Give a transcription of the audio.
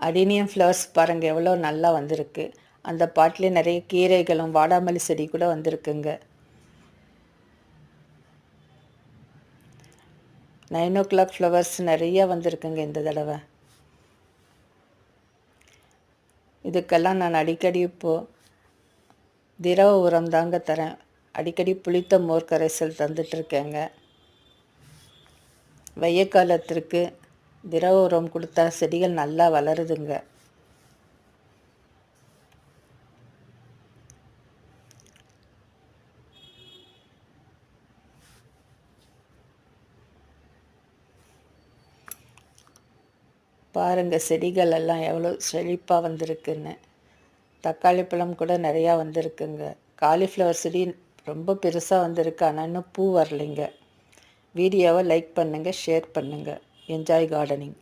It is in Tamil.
அடினியம் ஃப்ளவர்ஸ் பாருங்கள் எவ்வளோ நல்லா வந்திருக்கு. அந்த பாட்டிலே நிறைய கீரைகளும் வாடாமல்லி செடி கூட வந்திருக்குங்க. 9 o'clock ஃப்ளவர்ஸ் நிறைய வந்திருக்குங்க இந்த தடவை. இதுக்கெல்லாம் நான் அடிக்கடி இப்போது திரவ உரம் தாங்க தரேன். அடிக்கடி புளித்த மோர் கரைசல் தந்துட்டுருக்கேங்க. வெய்ய காலத்திற்கு திரவ உரம் கொடுத்தா செடிகள் நல்லா வளருதுங்க. பாருங்கள் செடிகள் எல்லாம் எவ்வளோ செழிப்பாக வந்திருக்குன்னு. தக்காளி பழம் கூட நிறையா வந்திருக்குங்க. காலிஃப்ளவர் செடி ரொம்ப பெருசாக வந்திருக்கு, ஆனால் இன்னும் பூ வரலைங்க. வீடியோவை லைக் பண்ணுங்கள், ஷேர் பண்ணுங்கள். Enjoy gardening.